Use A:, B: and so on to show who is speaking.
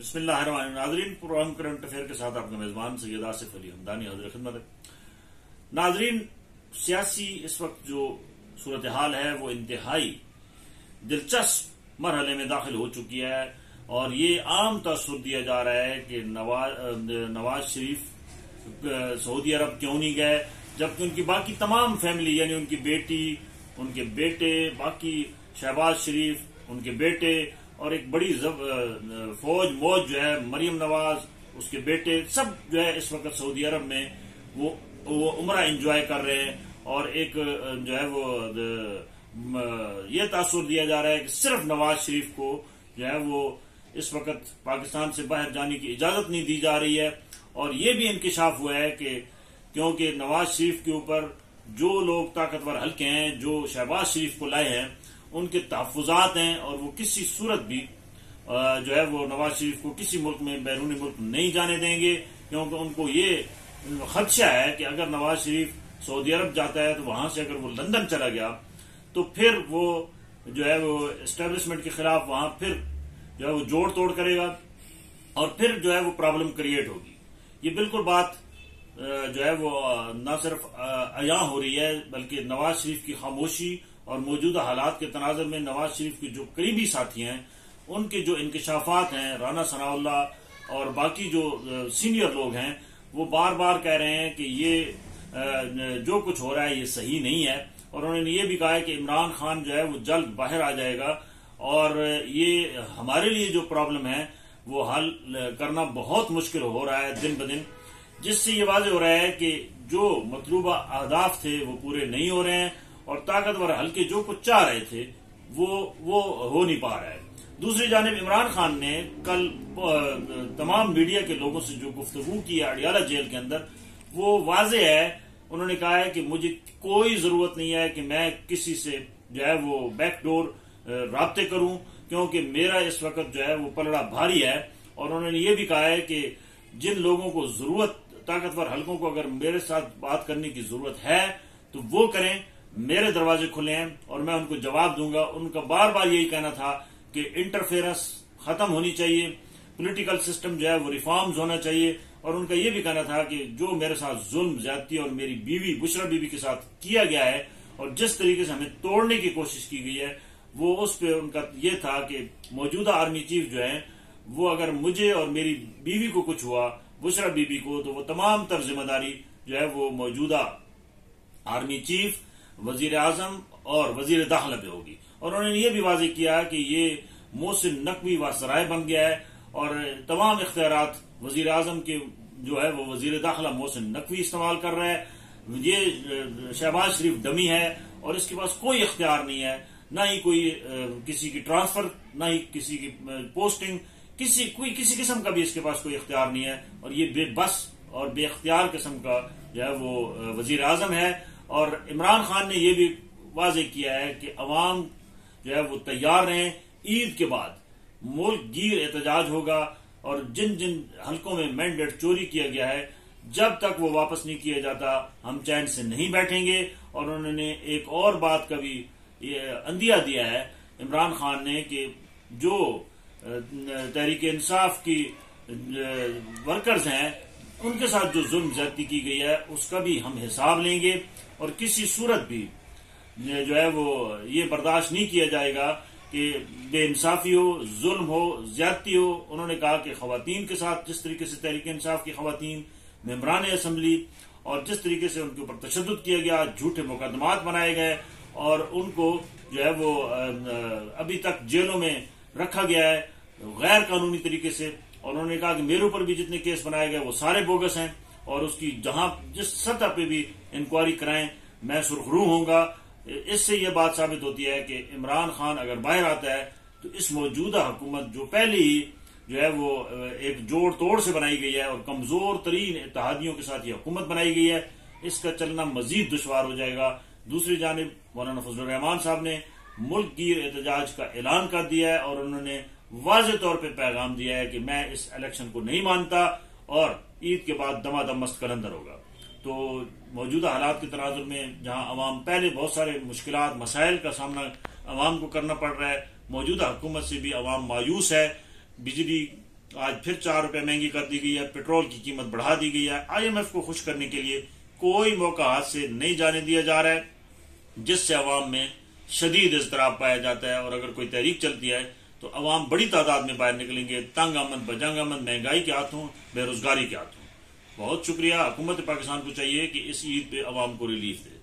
A: बिस्मिल्लाहिर्रहमानिर्रहीम। नाजरीन, programme current affair के साथ आपका मेजबान सैयद आसिफ अली हमदानी हाजिर खिदमत है। नाजरीन, सियासी इस वक्त जो सूरत हाल है वो इंतहाई दिलचस्प मरहले में दाखिल हो चुकी है और ये आम तसव्वुर दिया जा रहा है कि नवाज शरीफ सऊदी अरब क्यों नहीं गए, जबकि उनकी बाकी तमाम फैमिली यानी उनकी बेटी, उनके बेटे, बाकी शहबाज शरीफ, उनके बेटे और एक बड़ी फौज मौज जो है मरियम नवाज, उसके बेटे, सब जो है इस वक्त सऊदी अरब में वो उम्रा एंजॉय कर रहे हैं। और एक जो है वो ये तासुर दिया जा रहा है कि सिर्फ नवाज शरीफ को जो है वो इस वक्त पाकिस्तान से बाहर जाने की इजाजत नहीं दी जा रही है। और ये भी इंकशाफ हुआ है कि क्योंकि नवाज शरीफ के ऊपर जो लोग ताकतवर हल्के हैं, जो शहबाज शरीफ को लाए हैं, उनके तहफुजात हैं और वो किसी सूरत भी जो है वो नवाज शरीफ को किसी मुल्क में, बैरूनी मुल्क नहीं जाने देंगे, क्योंकि उनको ये खदशा है कि अगर नवाज शरीफ सऊदी अरब जाता है तो वहां से अगर वो लंदन चला गया तो फिर वो जो है वो एस्टेब्लिशमेंट के खिलाफ वहां फिर जो है वो जोड़ तोड़ करेगा और फिर जो है वो प्रॉब्लम क्रिएट होगी। ये बिल्कुल बात जो है वो न सिर्फ अयां हो रही है बल्कि नवाज शरीफ की खामोशी और मौजूदा हालात के तनाजुर में नवाज शरीफ के जो करीबी साथी हैं उनके जो इंकशाफात हैं, राना सनाउल्लाह और बाकी जो सीनियर लोग हैं, वो बार बार कह रहे हैं कि ये जो कुछ हो रहा है ये सही नहीं है। और उन्होंने ये भी कहा है कि इमरान खान जो है वो जल्द बाहर आ जाएगा और ये हमारे लिए जो प्रॉब्लम है वो हल करना बहुत मुश्किल हो रहा है दिन ब दिन, जिससे ये वाज़ेह हो रहा है कि जो मतलूबा अहदाफ थे वो पूरे नहीं हो रहे हैं और ताकतवर हल्के जो कुछ चाह रहे थे वो हो नहीं पा रहा है। दूसरी जानिब इमरान खान ने कल तमाम मीडिया के लोगों से जो गुफ्तगू की है अडियाला जेल के अंदर, वो वाज़ेह है। उन्होंने कहा है कि मुझे कोई जरूरत नहीं है कि मैं किसी से जो है वो बैकडोर राब्ते करूं, क्योंकि मेरा इस वक्त जो है वो पलड़ा भारी है। और उन्होंने ये भी कहा है कि जिन लोगों को जरूरत, ताकतवर हल्कों को अगर मेरे साथ बात करने की जरूरत है तो वो करें, मेरे दरवाजे खुले हैं और मैं उनको जवाब दूंगा। उनका बार बार यही कहना था कि इंटरफेरेंस खत्म होनी चाहिए, पॉलिटिकल सिस्टम जो है वो रिफॉर्म्स होना चाहिए। और उनका यह भी कहना था कि जो मेरे साथ जुल्म, ज्यादती और मेरी बीवी बुशरा बीबी के साथ किया गया है और जिस तरीके से हमें तोड़ने की कोशिश की गई है, वो उस पर उनका यह था कि मौजूदा आर्मी चीफ जो है वो अगर मुझे और मेरी बीवी को कुछ हुआ, बुशरा बीबी को, तो वो तमाम तर जिम्मेदारी जो है वो मौजूदा आर्मी चीफ, वजीर आजम और वजीर दाखिला पे होगी। और उन्होंने ये भी वाज़ेह किया कि ये मोहसिन नकवी व सराय बन गया है और तमाम इख्तियारात वजीर आजम के जो है वो वजीर दाखिला मोहसिन नकवी इस्तेमाल कर रहा है। ये शहबाज शरीफ डमी है और इसके पास कोई इख्तियार नहीं है, ना ही कोई किसी की ट्रांसफर, ना ही किसी की पोस्टिंग, किसी किस्म का भी इसके पास कोई इख्तियार नहीं है। और ये बेबस और बेख्तियार किस्म का जो है वो वजीर आजम है। और इमरान खान ने यह भी वाज़ेह किया है कि अवाम जो है वो तैयार रहें, ईद के बाद मुल्क गिर एहतजाज होगा और जिन जिन हलकों में मैंडेट चोरी किया गया है जब तक वो वापस नहीं किया जाता हम चैन से नहीं बैठेंगे। और उन्होंने एक और बात का भी अंदिया दिया है इमरान खान ने कि जो तहरीक इंसाफ की वर्कर्स हैं उनके साथ जो जुल्म ज्यादती की गई है उसका भी हम हिसाब लेंगे और किसी सूरत भी जो है वो ये बर्दाश्त नहीं किया जाएगा कि बेइंसाफी हो, जुल्म हो, ज्यादती हो। उन्होंने कहा कि खवातीन के साथ जिस तरीके से तहरीक इंसाफ की खवातीन, मेंबरान असम्बली और जिस तरीके से उनके ऊपर तशद्दुद किया गया, झूठे मुकदमात बनाए गए और उनको जो है वो अभी तक जेलों में रखा गया है गैर कानूनी तरीके से। और उन्होंने कहा कि मेरे ऊपर भी जितने केस बनाए गए वो सारे बोगस हैं और उसकी जहां जिस सतह पे भी इंक्वायरी कराएं मैं सुरखरू होऊंगा। इससे यह बात साबित होती है कि इमरान खान अगर बाहर आता है तो इस मौजूदा हुकूमत जो पहले ही जो है वो एक जोड़ तोड़ से बनाई गई है और कमजोर तरीन इत्तेहादियों के साथ ये हुकूमत बनाई गई है, इसका चलना मजीद दुश्वार हो जाएगा। दूसरी जानिब मौलाना फजलुर रहमान साहब ने मुल्क गिर एहतजाज का ऐलान कर दिया है और उन्होंने वाज़ेह तौर पर पैगाम दिया है कि मैं इस इलेक्शन को नहीं मानता और ईद के बाद दमादम मस्त कलंदर होगा। तो मौजूदा हालात के तनाजुर में जहां अवाम पहले बहुत सारे मुश्किलात, मसाइल का सामना अवाम को करना पड़ रहा है, मौजूदा हुकूमत से भी अवाम मायूस है। बिजली आज फिर 4 रुपए महंगी कर दी गई है, पेट्रोल की कीमत बढ़ा दी गई है। IMF को खुश करने के लिए कोई मौका हाथ से नहीं जाने दिया जा रहा है, जिससे अवाम में शदीद इज़्तिराब पाया जाता है। और अगर कोई तहरीक चलती है तो अवाम बड़ी तादाद में बाहर निकलेंगे, तंग आमद बजंग आमद, महंगाई के हाथों, बेरोजगारी के हाथों। बहुत शुक्रिया। हुकूमत पाकिस्तान को चाहिए कि इस ईद पे अवाम को रिलीफ दे।